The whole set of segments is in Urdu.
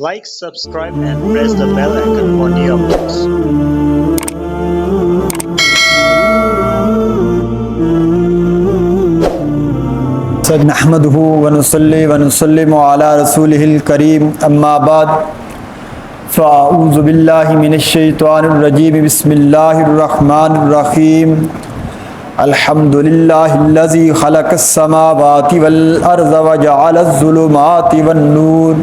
Like, subscribe and press the bell icon for new updates. نحمده ونصلي ونسلم على رسوله الكريم اما بعد فاعوذ بالله من الشيطان الرجيم بسم الله الرحمن الرحيم الحمد لله الذي خلق السماوات والارض وجعل الظلمات والنور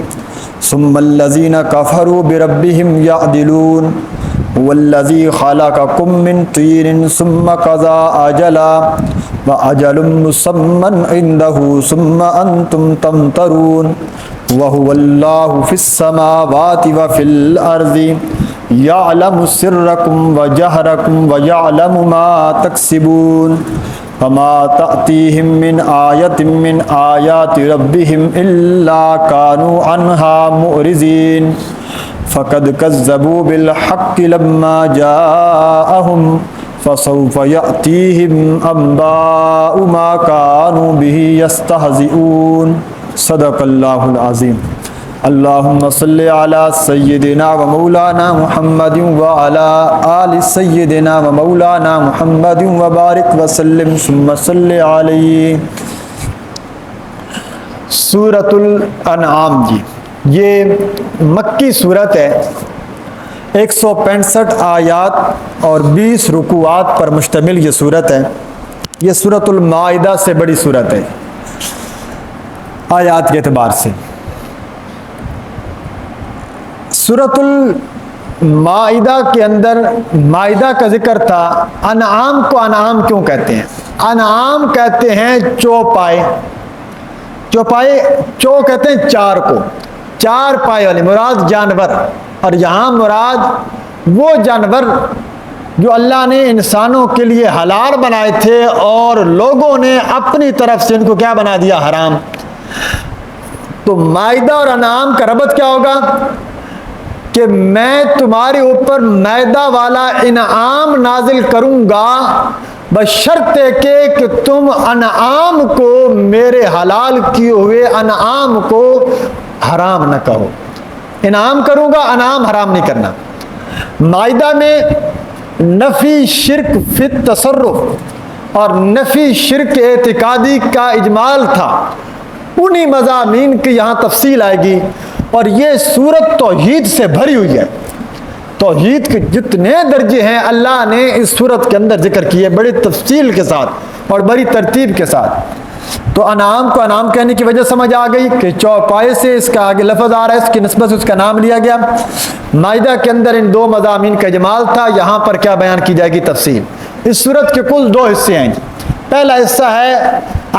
ثم الذين كفروا بربهم يعدلون هو الذي خلقكم من طين ثم قضى أجلا وأجل مسمى عنده ثم أنتم تمترون وهو الله في السماوات وفي الأرض يعلم سركم وجهركم ويعلم ما تكسبون وما تأتيهم من آية من آيات ربهم إلا كانوا عنها مؤرزين فقد كذبوا بالحق لما جاءهم فسوف يأتيهم أنباء ما كانوا به يستهزئون صدق الله العظيم اللهم صل على سيدنا ومولانا محمد وعلى آل سيدنا ومولانا محمد وبارك وسلم ثم صل عليه. سورۃ الانعام جی یہ مکی صورت ہے، 165 آیات اور 20 رکوعات پر مشتمل یہ صورت ہے. یہ سورۃ المائدہ سے بڑی صورت ہے آیات کے اعتبار سے. سورۃ المائدہ کے اندر مائدہ کا ذکر تھا. انعام کو انعام کیوں کہتے ہیں؟ انعام کہتے ہیں چوپائے. چوپائے چو کہتے ہیں چار کو، چار پائے والے مراد جانور، اور یہاں مراد وہ جانور جو اللہ نے انسانوں کے لیے حلال بنائے تھے اور لوگوں نے اپنی طرف سے ان کو کیا بنا دیا؟ حرام. تو مائدہ اور انعام کا ربط کیا ہوگا کہ میں تمہارے اوپر مائدہ والا انعام نازل کروں گا بشرطے کہ تم انعام کو، میرے حلال کیے ہوئے انعام کو حرام نہ کہو. انعام کروں گا، انعام حرام نہیں کرنا. مائدہ میں نفی شرک فی التصرف اور نفی شرک اعتقادی کا اجمال تھا. انہی مضامین کی یہاں تفصیل آئے گی. اور یہ سورت توحید سے بھری ہوئی ہے. توحید کے جتنے درجے ہیں اللہ نے اس سورت کے اندر ذکر کیے بڑی تفصیل کے ساتھ اور بڑی ترتیب کے ساتھ. تو انعام کو انعام کہنے کی وجہ سمجھ آ گئی کہ چوپائے سے اس کا آگے لفظ آ رہا ہے، اس کی نسبت سے اس کا نام لیا گیا. مائدہ کے اندر ان دو مضامین کا اجمال تھا، یہاں پر کیا بیان کی جائے گی؟ تفصیل. اس سورت کے کل دو حصے ہیں. پہلا حصہ ہے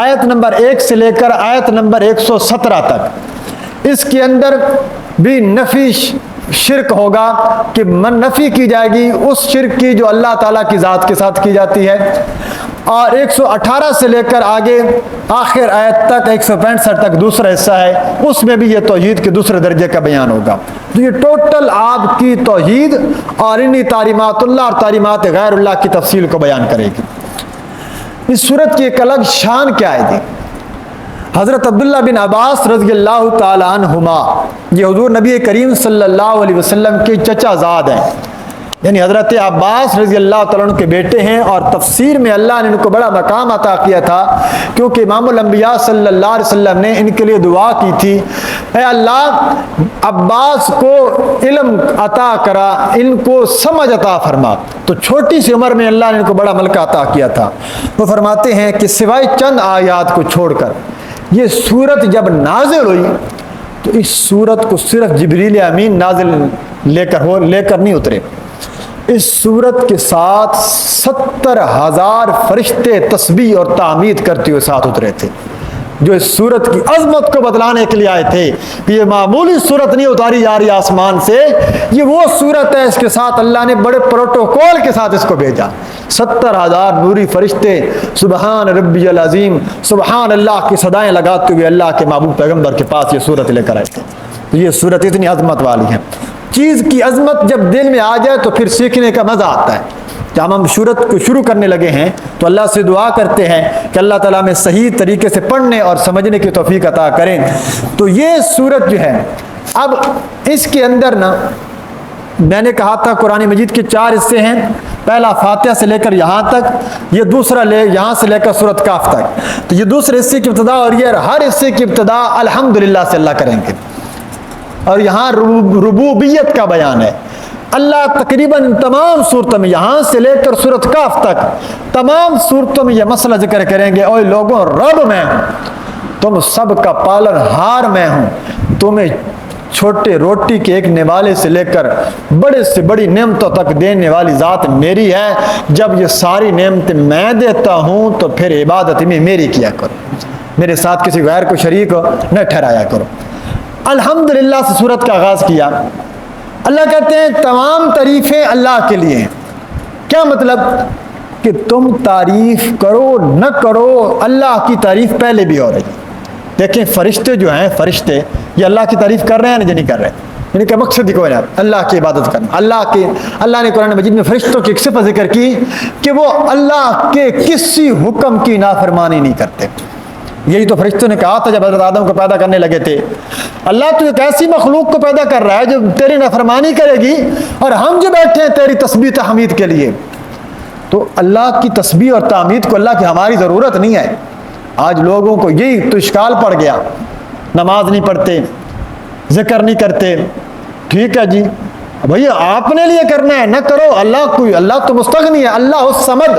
آیت نمبر 1 سے لے کر آیت نمبر 117 تک. اس کے اندر بھی نفی شرک ہوگا کہ نفی کی جائے گی اس شرک کی جو اللہ تعالیٰ کی ذات کے ساتھ کی جاتی ہے. اور 118 سے لے کر آگے آخر آیت تک 165 تک دوسرا حصہ ہے، اس میں بھی یہ توحید کے دوسرے درجے کا بیان ہوگا. تو یہ ٹوٹل آپ کی توحید اور انہی تعلیمات اللہ اور تعلیمات غیر اللہ کی تفصیل کو بیان کرے گی. اس صورت کی ایک الگ شان کیا ہے جی؟ حضرت عبداللہ بن عباس رضی اللہ تعالی عنہما، یہ حضور نبی کریم صلی اللہ علیہ وسلم کے چچا زاد ہیں، یعنی حضرت عباس رضی اللہ تعالیٰ عنہ کے بیٹے ہیں. اور تفسیر میں اللہ نے ان کو بڑا مقام عطا کیا تھا کیونکہ امام الانبیاء صلی اللہ علیہ وسلم نے ان کے لیے دعا کی تھی، اے اللہ عباس کو علم عطا کرا، ان کو سمجھ عطا فرما. تو چھوٹی سی عمر میں اللہ نے ان کو بڑا ملکہ عطا کیا تھا. وہ فرماتے ہیں کہ سوائے چند آیات کو چھوڑ کر یہ سورت جب نازل ہوئی تو اس سورت کو صرف جبریل امین نازل لے کر نہیں اترے. اس سورت کے ساتھ 70,000 فرشتے تسبیح اور تعمید کرتے ہوئے ساتھ اترے تھے، جو اس سورت کی عظمت کو بتلانے کے لیے آئے تھے. یہ معمولی سورت نہیں اتاری جا رہی آسمان سے، یہ وہ سورت ہے، اس کے ساتھ اللہ نے بڑے پروٹوکول کے ساتھ اس کو بھیجا. 70,000 نوری فرشتے سبحان ربی العظیم، سبحان اللہ کی صدائیں لگاتے ہوئے اللہ کے محبوب پیغمبر کے پاس یہ سورت لے کر آئے تھے. تو یہ سورت اتنی عظمت والی ہے. چیز کی عظمت جب دل میں آ جائے تو پھر سیکھنے کا مزہ آتا ہے. جب ہم سورت کو شروع کرنے لگے ہیں تو اللہ سے دعا کرتے ہیں کہ اللہ تعالیٰ میں صحیح طریقے سے پڑھنے اور سمجھنے کی توفیق عطا کریں. تو یہ سورت جو ہے اب اس کے اندر نا میں نے کہا تھا قرآن مجید کے 4 حصے ہیں، پہلا فاتحہ سے لے کر یہاں تک، یہ دوسرا یہاں سے لے کر سورۃ کاف تک، تو یہ دوسرے حصے کی ابتدا اور یہ ہر حصے کی ابتدا الحمدللہ سے اللہ کریں گے، اور یہاں ربوبیت کا بیان ہے۔ اللہ تقریباً تمام صورتوں میں یہاں سے لے کر سورۃ کاف تک تمام صورتوں میں یہ مسئلہ ذکر کریں گے، اوے لوگوں رب میں ہوں، تم سب کا پالن ہار میں ہوں، تمہیں چھوٹے روٹی کے ایک نوالے سے لے کر بڑے سے بڑی نعمتوں تک دینے والی ذات میری ہے، جب یہ ساری نعمتیں میں دیتا ہوں تو پھر عبادت میں میری کیا کرو، میرے ساتھ کسی غیر کو شریک نہ ٹھہرایا کرو۔ الحمدللہ سے سورت کا آغاز کیا۔ اللہ کہتے ہیں تمام تعریفیں اللہ کے لیے ہیں۔ کیا مطلب؟ کہ تم تعریف کرو نہ کرو، اللہ کی تعریف پہلے بھی ہو رہی ہے۔ دیکھیں فرشتے جو ہیں، فرشتے یہ اللہ کی تعریف کر رہے ہیں یا نہیں کر رہے؟ یعنی کہ مقصد ہی کوئی نہ، اللہ کی عبادت کرنا۔ اللہ نے قرآن مجید میں فرشتوں کی ایک صفت ذکر کی کہ وہ اللہ کے کسی حکم کی نافرمانی نہیں کرتے۔ یہی تو فرشتوں نے کہا تھا جب حضرت آدم کو پیدا کرنے لگے تھے، اللہ تو ایک ایسی مخلوق کو پیدا کر رہا ہے جو تیری نافرمانی کرے گی، اور ہم جو بیٹھے ہیں تیری تسبیح تحمید کے لیے۔ تو اللہ کی تسبیح اور تحمید کو اللہ کی ہماری ضرورت نہیں ہے۔ آج لوگوں کو یہی تو اشکال پڑ گیا، نماز نہیں پڑھتے، ذکر نہیں کرتے، ٹھیک ہے جی بھئی آپ نے لیے کرنا ہے نہ کرو، اللہ تو مستغنی ہے، اللہ الصمد،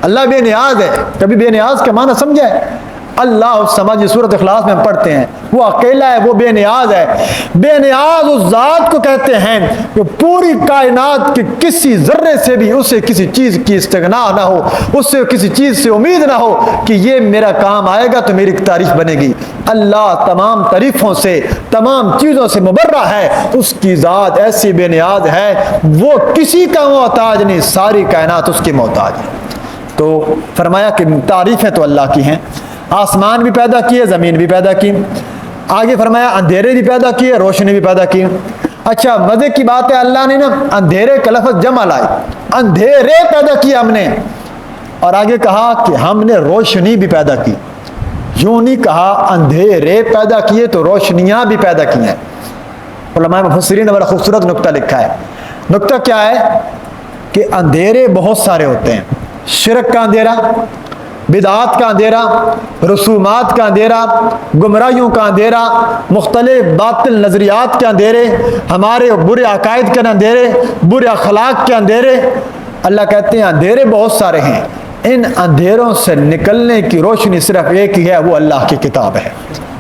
اللہ بے نیاز ہے۔ کبھی بے نیاز کا معنی سمجھا ہے؟ اللہ الصمد، یہ سورۃ اخلاص میں ہم پڑھتے ہیں، وہ اکیلا ہے، وہ بے نیاز ہے۔ بے نیاز اس ذات کو کہتے ہیں کہ پوری کائنات کے کسی ذرے سے بھی اسے کسی چیز کی استغنا نہ ہو، اس سے کسی چیز سے امید نہ ہو کہ یہ میرا کام آئے گا تو میری تعریف بنے گی۔ اللہ تمام تعریفوں سے، تمام چیزوں سے مبرہ ہے، اس کی ذات ایسی بے نیاز ہے، وہ کسی کا محتاج نہیں، ساری کائنات اس کی محتاج ہے۔ تو فرمایا کہ تعریفیں تو اللہ کی ہیں، آسمان بھی پیدا کیے، زمین بھی پیدا کی، آگے فرمایا اندھیرے بھی پیدا کیے، روشنی بھی پیدا کی۔ اچھا مزے کی بات ہے، اللہ نے نا اندھیرے کا لفظ جمع لائے، اندھیرے پیدا کیے ہم نے، اور آگے کہا کہ ہم نے روشنی بھی پیدا کی۔ یوں نہیں کہا اندھیرے پیدا کیے تو روشنیاں بھی پیدا کی ہیں۔ علماء مفسرین نے بڑا خوبصورت نقطہ لکھا ہے۔ نقطہ کیا ہے کہ اندھیرے بہت سارے ہوتے ہیں، شرک کا اندھیرا، بدعات کا اندھیرا، رسومات کا اندھیرا، گمراہیوں کا اندھیرا، مختلف باطل نظریات کے اندھیرے، ہمارے برے عقائد کے اندھیرے، برے اخلاق کے اندھیرے۔ اللہ کہتے ہیں اندھیرے بہت سارے ہیں، ان اندھیروں سے نکلنے کی روشنی صرف ایک ہی ہے، وہ اللہ کی کتاب ہے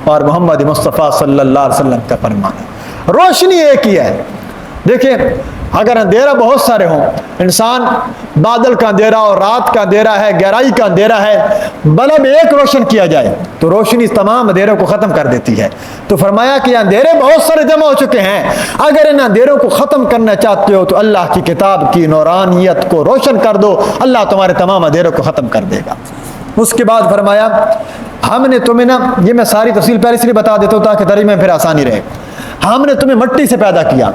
اور محمد مصطفیٰ صلی اللہ علیہ وسلم کا فرمان ہے۔ روشنی ایک ہی ہے۔ دیکھیں اگر اندھیرا بہت سارے ہوں، انسان بادل کا اندھیرا اور رات کا اندھیرا ہے، گہرائی کا اندھیرا ہے، بلب ایک روشن کیا جائے تو روشنی تمام اندھیروں کو ختم کر دیتی ہے۔ تو فرمایا کہ اندھیرے بہت سارے جمع ہو چکے ہیں، اگر ان اندھیروں کو ختم کرنا چاہتے ہو تو اللہ کی کتاب کی نورانیت کو روشن کر دو، اللہ تمہارے تمام اندھیروں کو ختم کر دے گا۔ اس کے بعد فرمایا ہم نے تمہیں نا، یہ میں ساری تفصیل پہلے سے بتا دیتا ہوں تاکہ ترجمے میں پھر آسانی رہے، ہم نے تمہیں مٹی سے پیدا کیا۔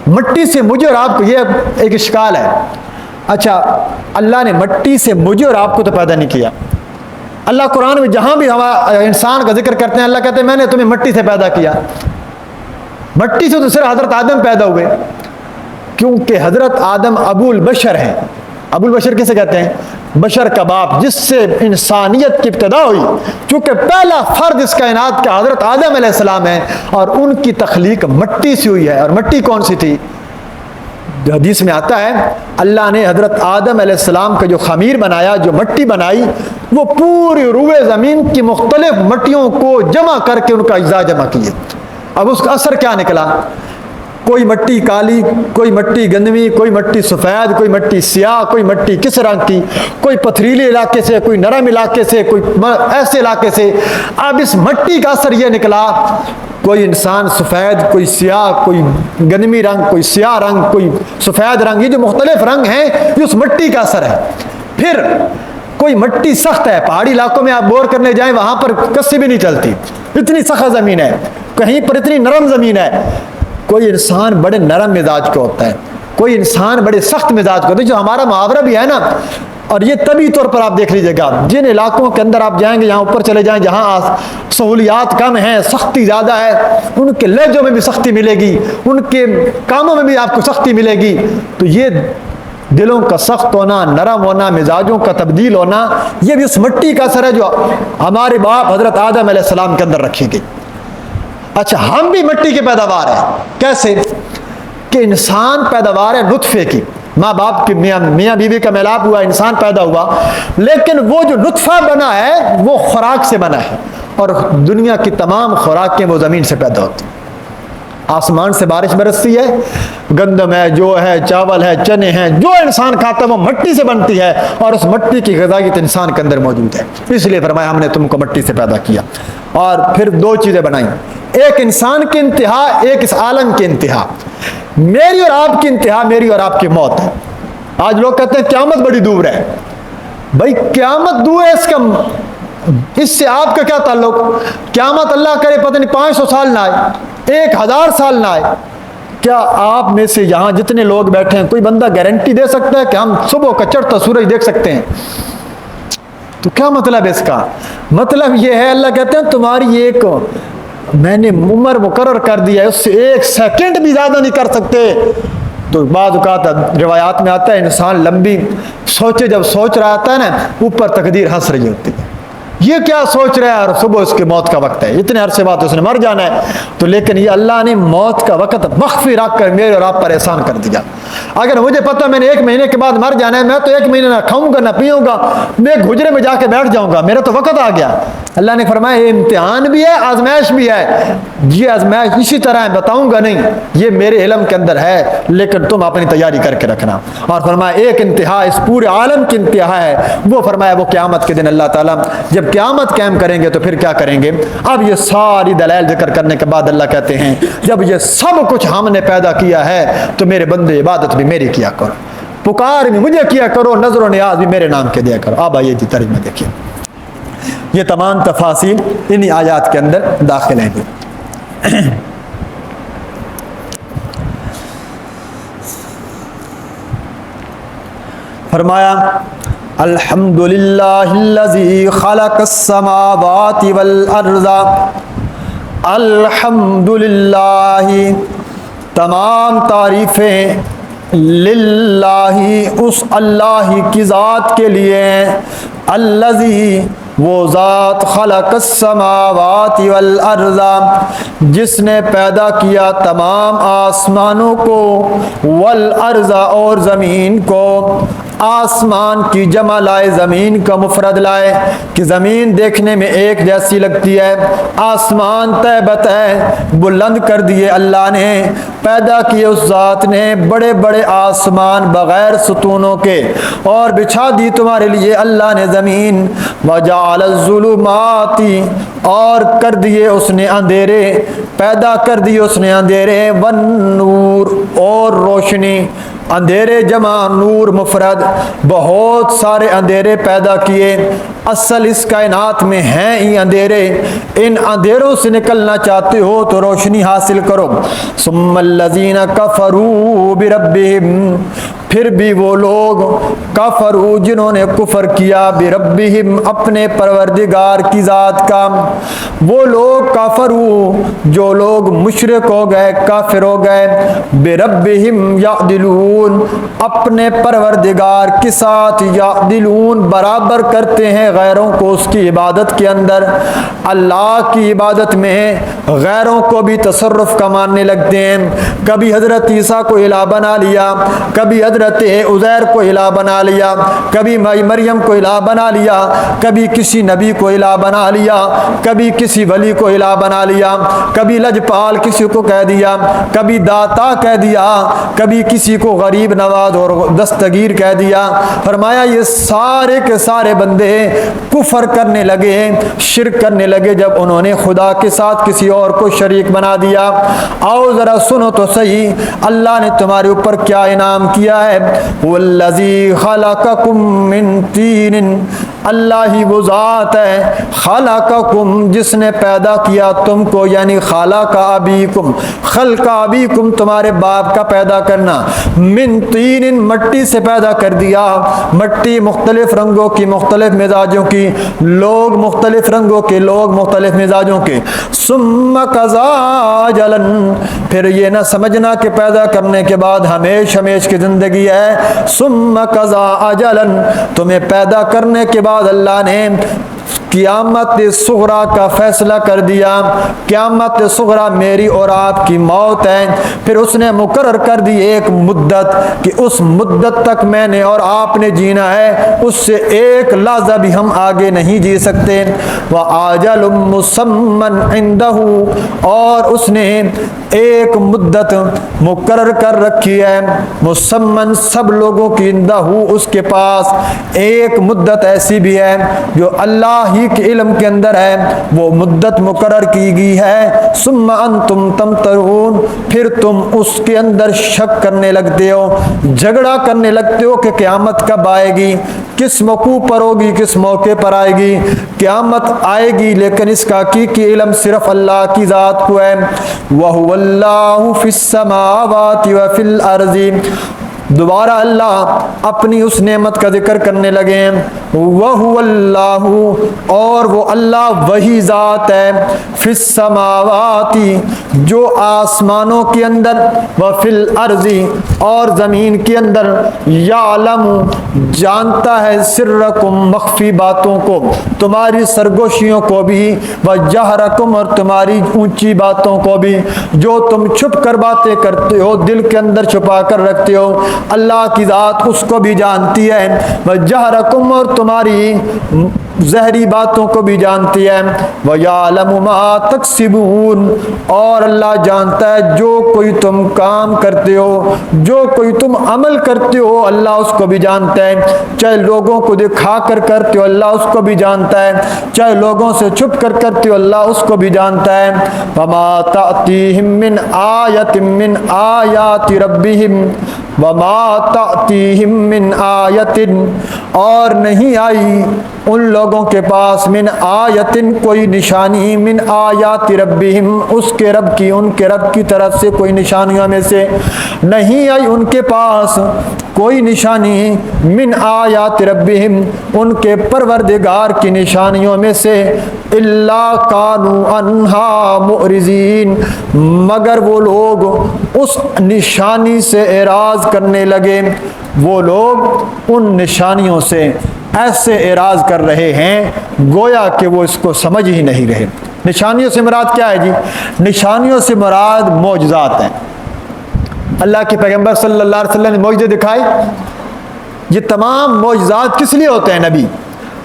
مٹی سے مجھے اور آپ کو، یہ ایک اشکال ہے، اچھا اللہ نے مٹی سے مجھے اور آپ کو تو پیدا نہیں کیا۔ اللہ قرآن میں جہاں بھی انسان کا ذکر کرتے ہیں اللہ کہتے ہیں میں نے تمہیں مٹی سے پیدا کیا۔ مٹی سے تو صرف حضرت آدم پیدا ہوئے، کیونکہ حضرت آدم ابو البشر ہیں۔ ابو البشر کسے کہتے ہیں؟ بشر کا باپ، جس سے انسانیت کی ابتدا ہوئی، چونکہ پہلا فرد اس کائنات کا حضرت آدم علیہ السلام ہے، اور ان کی تخلیق مٹی سے ہوئی ہے۔ اور مٹی کون سی تھی؟ حدیث میں آتا ہے اللہ نے حضرت آدم علیہ السلام کا جو خمیر بنایا، جو مٹی بنائی، وہ پوری روئے زمین کی مختلف مٹیوں کو جمع کر کے ان کا اجزاء جمع کیے۔ اب اس کا اثر کیا نکلا؟ کوئی مٹی کالی، کوئی مٹی گندمی، کوئی مٹی سفید، کوئی مٹی سیاہ، کوئی مٹی کس رنگ کی، کوئی پتھریلے علاقے سے، کوئی نرم علاقے سے، کوئی ایسے علاقے سے۔ اب اس مٹی کا اثر یہ نکلا، کوئی انسان سفید، کوئی سیاہ، کوئی گندمی رنگ، کوئی سیاہ رنگ، کوئی سفید رنگ، یہ جو مختلف رنگ ہیں یہ اس مٹی کا اثر ہے۔ پھر کوئی مٹی سخت ہے، پہاڑی علاقوں میں آپ بور کرنے جائیں وہاں پر کسی بھی نہیں چلتی، اتنی سخت زمین ہے، کہیں پر اتنی نرم زمین ہے۔ کوئی انسان بڑے نرم مزاج کا ہوتا ہے، کوئی انسان بڑے سخت مزاج کا ہوتا ہے، جو ہمارا محاورہ بھی ہے نا اور یہ طبی طور پر آپ دیکھ لیجیے گا، جن علاقوں کے اندر آپ جائیں گے، یہاں اوپر چلے جائیں جہاں سہولیات کم ہیں، سختی زیادہ ہے، ان کے لہجوں میں بھی سختی ملے گی، ان کے کاموں میں بھی آپ کو سختی ملے گی. تو یہ دلوں کا سخت ہونا، نرم ہونا، مزاجوں کا تبدیل ہونا، یہ بھی اس مٹی کا اثر ہے جو ہمارے باپ حضرت آدم علیہ السلام کے اندر رکھی گئی. اچھا، ہم بھی مٹی کی پیداوار ہیں. کیسے کہ انسان پیداوار ہے نطفے کی، ماں باپ کی میاں بیوی کا میلاپ ہوا، انسان پیدا ہوا، لیکن وہ جو نطفہ بنا ہے وہ خوراک سے بنا ہے، اور دنیا کی تمام خوراکیں وہ زمین سے پیدا ہوتی ہیں. آسمان سے بارش برستی ہے، گندم ہے، جو ہے، چاول ہے، چنے ہیں، جو انسان کھاتا ہے وہ مٹی سے بنتی ہے، اور اس مٹی کی غذائیت انسان کے اندر موجود ہے. اس لیے فرمایا ہم نے تم کو مٹی سے پیدا کیا. اور پھر دو چیزیں بنائیں، ایک انسان کی انتہا، ایک اس عالم کی انتہا. میری اور آپ کی انتہا میری اور آپ کی موت ہے. آج لوگ کہتے ہیں قیامت بڑی دور ہے. بھائی قیامت دور ہے، اس سے آپ کا کیا تعلق؟ قیامت اللہ کرے پتہ نہیں 500 سال نہ آئے، 1000 سال نہ آئے. کیا آپ میں سے یہاں جتنے لوگ بیٹھے ہیں کوئی بندہ گارنٹی دے سکتا ہے کہ ہم صبح کا چڑھتا سورج دیکھ سکتے ہیں؟ تو کیا مطلب ہے اس کا؟ مطلب یہ ہے، اللہ کہتے ہیں تمہاری ایک میں نے عمر مقرر کر دیا ہے، اس سے 1 سیکنڈ بھی زیادہ نہیں کر سکتے. تو بعض اوقات روایات میں آتا ہے انسان لمبی سوچے، جب سوچ رہا آتا ہے نا، اوپر تقدیر ہنس رہی ہوتی ہے، یہ کیا سوچ رہا ہے، اور صبح اس کی موت کا وقت ہے، اتنے عرصے بعد اس نے مر جانا ہے. تو لیکن یہ اللہ نے موت کا وقت مخفی رکھ کر میرے اور آپ پر احسان کر دیا. اگر مجھے پتا میں نے 1 مہینے کے بعد مر جانا ہے، میں تو 1 مہینے نہ کھاؤں گا نہ پیوں گا، میں گھجرے میں جا کے بیٹھ جاؤں گا، میرا تو وقت آ گیا. اللہ نے فرمایا یہ امتحان بھی ہے، آزمائش بھی ہے. یہ آزمائش اسی طرح ہے، بتاؤں گا نہیں، یہ میرے علم کے اندر ہے، لیکن تم اپنی تیاری کر کے رکھنا. اور فرمایا ایک انتہا اس پورے عالم کی انتہا ہے، وہ فرمایا وہ قیامت کے دن اللہ تعالیٰ جب قیامت قائم کریں گے تو پھر کیا کریں گے. اب یہ ساری دلائل ذکر کرنے کے بعد اللہ کہتے ہیں جب یہ سب کچھ ہم نے پیدا کیا ہے تو میرے بندے عبادت بھی میری کیا کرو، پکار بھی مجھے کیا کرو، نظر و نیاز بھی میرے نام کے دیا کرو. اب آئیے جی ترجمہ دیکھیے. یہ تمام تفاصیل انہی آیات کے اندر داخل ہیں. فرمایا الحمدللہ الذی خلق السماوات والارض. الحمدللہ تمام تعریفیں للہ اس اللہ کی ذات کے لیے، الذی وہ ذات خلق السماوات والارض جس نے پیدا کیا تمام آسمانوں کو، والارض اور زمین کو. آسمان کی جمع لائے، زمین کا مفرد لائے کہ زمین دیکھنے میں ایک جیسی لگتی ہے. آسمان طے بطے بلند کر دیے اللہ نے، پیدا کیے اس ذات نے بڑے بڑے آسمان بغیر ستونوں کے، اور بچھا دی تمہارے لیے اللہ نے زمین. وجعل الظلمات اور کر دیے اس نے اندھیرے، پیدا کر دیے اس نے اندھیرے، والنور اور روشنی. اندھیرے جمع نور مفرد، بہت سارے اندھیرے پیدا کیے. اصل اس کائنات میں ہیں ہی اندھیرے، ان اندھیروں سے نکلنا چاہتے ہو تو روشنی حاصل کرو. ثم الذین کفروا بربہم پھر بھی وہ لوگ کفروا جنہوں نے کفر کیا بربہم اپنے پروردگار کی ذات کا. وہ لوگ کفروا جو لوگ مشرک ہو گئے، کافر ہو گئے، بربہم یعدلون اپنے پروردگار کے ساتھ، یعدلون برابر کرتے ہیں غیروں کو اس کی عبادت کے اندر. اللہ کی عبادت میں غیروں کو بھی تصرف کا ماننے لگتے ہیں. کبھی حضرت عیسیٰ کو الہ بنا لیا، کبھی حضرت عزیر کو الہ بنا لیا، کبھی مریم کو الہ بنا لیا، کبھی کسی نبی کو الہ بنا لیا، کبھی کسی ولی کو الہ بنا لیا، کبھی لجپال کسی کو کہہ دیا، کبھی داتا کہہ دیا، کبھی کسی کو غریب نواز اور دستگیر کہہ دیا. فرمایا یہ سارے کے سارے بندے کفر کرنے لگے، شرک کرنے لگے جب انہوں نے خدا کے ساتھ کسی اور کو شریک بنا دیا. آؤ ذرا سنو تو صحیح اللہ نے تمہارے اوپر کیا انعام کیا ہے. والذی خلقکم من طین اللہ ہی وہ ذات ہے خلقکم جس نے پیدا کیا تم کو، یعنی خلق ابیکم، خلق ابیکم تمہارے باپ کا پیدا کرنا، من طین مٹی سے پیدا کر دیا، مٹی مختلف رنگوں کی مختلف مزاجوں کی، لوگ مختلف رنگوں کے لوگ مختلف مزاجوں کے، ثم قضا اجلا پھر یہ نہ سمجھنا کہ پیدا کرنے کے بعد ہمیش ہمیش کی زندگی ہے، ثم قضا اجلا تمہیں پیدا کرنے کے بعد اللہ نے قیامت صغریٰ کا فیصلہ کر دیا، قیامت صغریٰ میری اور آپ کی موت ہے، پھر اس نے مقرر کر دی ایک مدت کہ اس مدت تک میں نے اور آپ نے جینا ہے، اس سے ایک لحظہ بھی ہم آگے نہیں جی سکتے، وَآجَلٌ مُّسَمًّى عِندَهُ اور اس نے ایک مدت مقرر کر رکھی ہے، مسمن سب لوگوں کی، عندہ اس کے پاس ایک مدت ایسی بھی ہے جو اللہ ہی کے علم کے اندر ہے، وہ مدت مقرر کی گئی ہے، ثم انتم تمترون پھر تم اس کے اندر شک کرنے لگتے ہو، جھگڑا کرنے لگتے ہو کہ قیامت کب آئے گی، کس موقع پر ہوگی، کس موقع پر آئے گی، قیامت آئے گی لیکن اس کا حقیقی علم صرف اللہ کی ذات کو ہے، وَهُوَ اللَّهُ فِي السَّمَاوَاتِ وَفِي الْأَرْضِ دوبارہ اللہ اپنی اس نعمت کا ذکر کرنے لگے ہیں، وَهُوَ اللَّهُ اور وہ اللہ وہی ذات ہے، فِي السَّمَاوَاتِ جو آسمانوں کے اندر، وَفِي الْأَرْضِ اور زمین کے اندر، يَعْلَمُ جانتا ہے، سرکم مخفی باتوں کو، تمہاری سرگوشیوں کو بھی، وَجَهْرَكُمْ اور تمہاری اونچی باتوں کو بھی، جو تم چھپ کر باتیں کرتے ہو، دل کے اندر چھپا کر رکھتے ہو، اللہ کی ذات اس کو بھی جانتی ہے، وَجَهْرَكُمْ اور تمہاری ظاہری باتوں کو بھی جانتی ہے، وَيَعْلَمُ مَا تَكْسِبُونَ اور اللہ جانتا ہے جو کوئی تم کام کرتے ہو، جو کوئی تم عمل کرتے ہو، اللہ اس کو بھی جانتا ہے، چاہے لوگوں کو دکھا کر کرتے ہو اللہ اس کو بھی جانتا ہے، چاہے لوگوں سے چھپ کر کرتے ہو اللہ اس کو بھی جانتا ہے، وَمَا تَأْتِيهِم مِّنْ آيَةٍ مِّنْ آيَاتِ رَبِّهِمْ وَمَا تَأْتِيهِم مِّنْ آيَةٍ اور نہیں آئی ان لوگوں کے پاس، من آیتن کوئی نشانی، من آیات ربہم اس کے رب کی، ان کے رب کی طرف سے کوئی نشانیوں میں سے نہیں آئی ان کے پاس کوئی نشانی، من آیات ربہم ان کے پروردگار کی نشانیوں میں سے، الا کانوا عنہا معرضین مگر وہ لوگ اس نشانی سے اعراض کرنے لگے، وہ لوگ ان نشانیوں سے ایسے اعراض کر رہے ہیں گویا کہ وہ اس کو سمجھ ہی نہیں رہے۔ نشانیوں سے مراد کیا ہے جی؟ نشانیوں سے مراد معجزات ہیں۔ اللہ کے پیغمبر صلی اللہ علیہ وسلم نے معجزے دکھائے، یہ تمام معجزات کس لیے ہوتے ہیں؟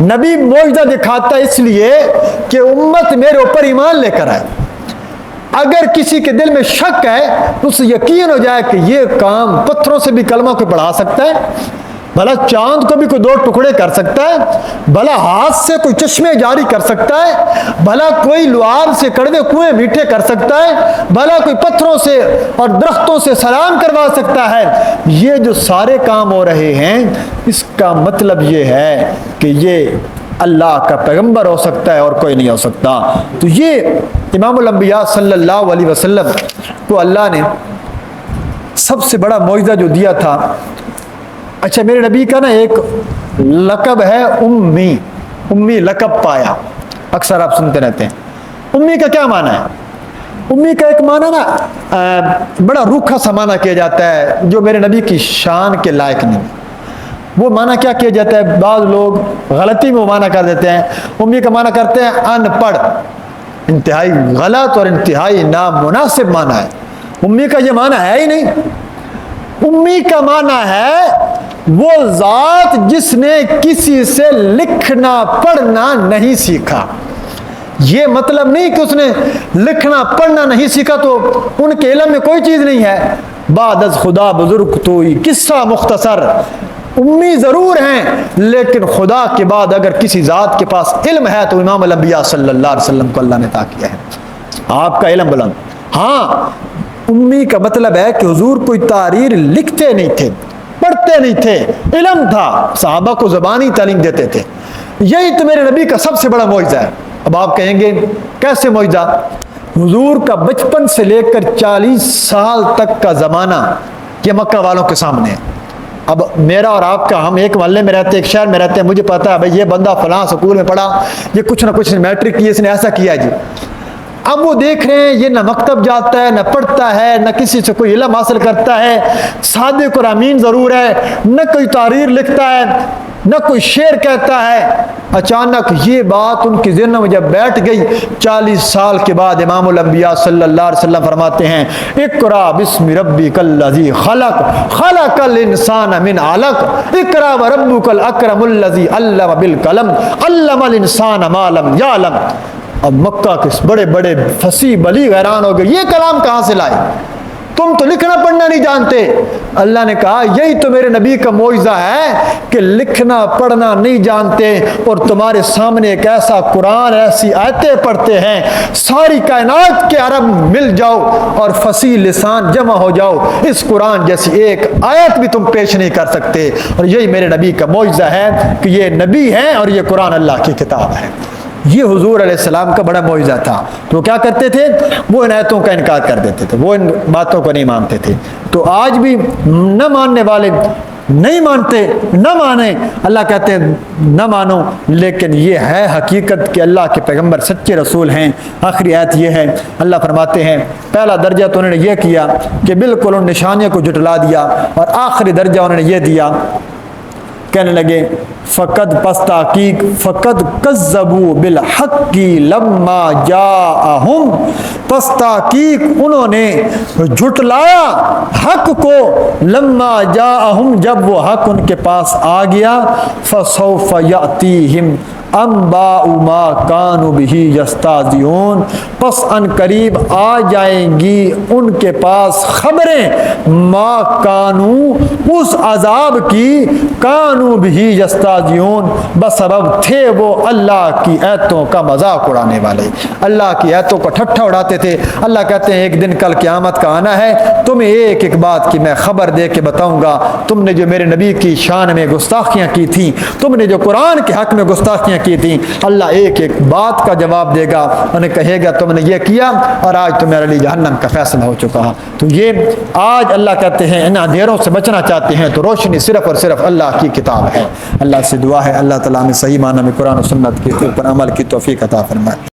نبی معجزہ دکھاتا ہے اس لیے کہ امت میرے اوپر ایمان لے کر آئے، اگر کسی کے دل میں شک ہے تو اسے یقین ہو جائے کہ یہ کام پتھروں سے بھی کلمہ کو پڑھا سکتا ہے، بھلا چاند کو بھی کوئی دو ٹکڑے کر سکتا ہے، بھلا ہاتھ سے کوئی چشمے جاری کر سکتا ہے، بھلا کوئی لعاب سے کڑوے کنویں میٹھے کر سکتا ہے، بھلا کوئی پتھروں سے اور درختوں سے سلام کروا سکتا ہے۔ یہ جو سارے کام ہو رہے ہیں اس کا مطلب یہ ہے کہ یہ اللہ کا پیغمبر ہو سکتا ہے اور کوئی نہیں ہو سکتا۔ تو یہ امام الانبیاء صلی اللہ علیہ وسلم کو اللہ نے سب سے بڑا معجزہ جو دیا تھا، اچھا میرے نبی کا نا ایک لقب ہے امی لقب پایا، اکثر آپ سنتے رہتے ہیں۔ امی کا کیا معنی ہے؟ امی کا ایک معنی نا بڑا روکھا سا معنی کیا جاتا ہے جو میرے نبی کی شان کے لائق نہیں۔ وہ معنی کیا کیا جاتا ہے؟ بعض لوگ غلطی میں وہ معنی کر دیتے ہیں، امی کا معنی کرتے ہیں ان پڑھ، انتہائی غلط اور انتہائی نامناسب معنی ہے۔ امی کا یہ معنی ہے ہی نہیں۔ امی کا معنی ہے وہ ذات جس نے کسی سے لکھنا پڑھنا نہیں سیکھا۔ یہ مطلب نہیں کہ اس نے لکھنا پڑھنا نہیں سیکھا تو ان کے علم میں کوئی چیز نہیں ہے۔ بعد از خدا بزرگ توئی، قصہ مختصر، امی ضرور ہیں لیکن خدا کے بعد اگر کسی ذات کے پاس علم ہے تو امام الانبیاء صلی اللہ علیہ وسلم کو اللہ نے عطا کیا ہے، آپ کا علم بلند۔ ہاں امی کا مطلب ہے کہ حضور کوئی تحریر لکھتے نہیں تھے، پڑھتے نہیں تھے، علم تھا، صحابہ کو زبانی تعلیم دیتے تھے، یہی تو میرے نبی کا سب سے بڑا معجزہ ہے۔ اب آپ کہیں گے کیسے معجزہ؟ حضور کا بچپن سے لے کر 40 سال تک کا زمانہ یہ مکہ والوں کے سامنے ہے۔ اب میرا اور آپ کا، ہم ایک محلے میں رہتے، ایک شہر میں رہتے ہیں، مجھے پتا ہے بھائی یہ بندہ فلاں سکول میں پڑھا، یہ کچھ نہ کچھ میٹرک کی، اس نے ایسا کیا جی۔ اب وہ دیکھ رہے ہیں یہ نہ مکتب جاتا ہے، نہ پڑھتا ہے، نہ کسی سے کوئی علم حاصل کرتا ہے، صادق اور امین ضرور ہے، نہ کوئی تحریر لکھتا ہے، نہ کوئی شعر کہتا ہے۔ اچانک یہ بات ان کی ذہن میں جب بیٹھ گئی، 40 سال کے بعد امام الانبیاء صلی اللہ علیہ وسلم فرماتے ہیں اقرا بسم ربک الذی خلق خلق الانسان من علق اقرا وربک الاکرم الذی علم بالقلم علم الانسان ما لم یعلم۔ اب مکہ کے بڑے بڑے فصیح بلیغ حیران ہو گئے، یہ کلام کہاں سے لائے؟ تم تو لکھنا پڑھنا نہیں جانتے۔ اللہ نے کہا یہی تو میرے نبی کا معجزہ ہے کہ لکھنا پڑھنا نہیں جانتے اور تمہارے سامنے ایک ایسا قرآن، ایسی آیتیں پڑھتے ہیں، ساری کائنات کے عرب مل جاؤ اور فصیح لسان جمع ہو جاؤ، اس قرآن جیسی ایک آیت بھی تم پیش نہیں کر سکتے۔ اور یہی میرے نبی کا معجزہ ہے کہ یہ نبی ہیں اور یہ قرآن اللہ کی کتاب ہے۔ یہ حضور علیہ السلام کا بڑا معجزہ تھا۔ تو وہ کیا کرتے تھے؟ وہ ان آیتوں کا انکار کر دیتے تھے، وہ ان باتوں کو نہیں مانتے تھے۔ تو آج بھی نہ ماننے والے نہیں مانتے، نہ مانیں، اللہ کہتے ہیں نہ مانو، لیکن یہ ہے حقیقت کہ اللہ کے پیغمبر سچے رسول ہیں۔ آخری آیت یہ ہے، اللہ فرماتے ہیں پہلا درجہ تو انہوں نے یہ کیا کہ بالکل ان نشانیوں کو جھٹلا دیا، اور آخری درجہ انہوں نے یہ دیا، کہنے لگے فقد پس تحقیق فقد کذبوا بالحق لما جاءہم، پس تحقیق انہوں نے جھٹلایا حق کو، لما جاءہم جب وہ حق ان کے پاس آ گیا، فسوف یأتیہم انباء ما کانوا بہ یستہزئون، پس ان قریب آ جائیں گی ان کے پاس خبریں ما کانوا، اس عذاب کی، کانوا بہ یستہزئون، بسبب تھے وہ اللہ کی آیتوں کا مذاق اڑانے والے، اللہ کی آیتوں کو ٹھٹھا اڑاتے تھے۔ اللہ کہتے ہیں ایک دن کل قیامت کا آنا ہے، تمہیں ایک ایک بات کی میں خبر دے کے بتاؤں گا، تم نے جو میرے نبی کی شان میں گستاخیاں کی تھیں، تم نے جو قرآن کے حق میں گستاخیاں کی تھیں، اللہ ایک ایک بات کا جواب دے گا، انہیں کہے گا تم نے یہ کیا اور آج تمہارے لیے جہنم کا فیصلہ ہو چکا۔ تو یہ آج اللہ کہتے ہیں ان اندھیروں سے بچنا چاہتے ہیں تو روشنی صرف اور صرف اللہ کی کتاب ہے۔ اللہ سے دعا ہے اللہ تعالیٰ ہمیں صحیح معنی میں قرآن و سنت کے اوپر عمل کی توفیق عطا فرمائے۔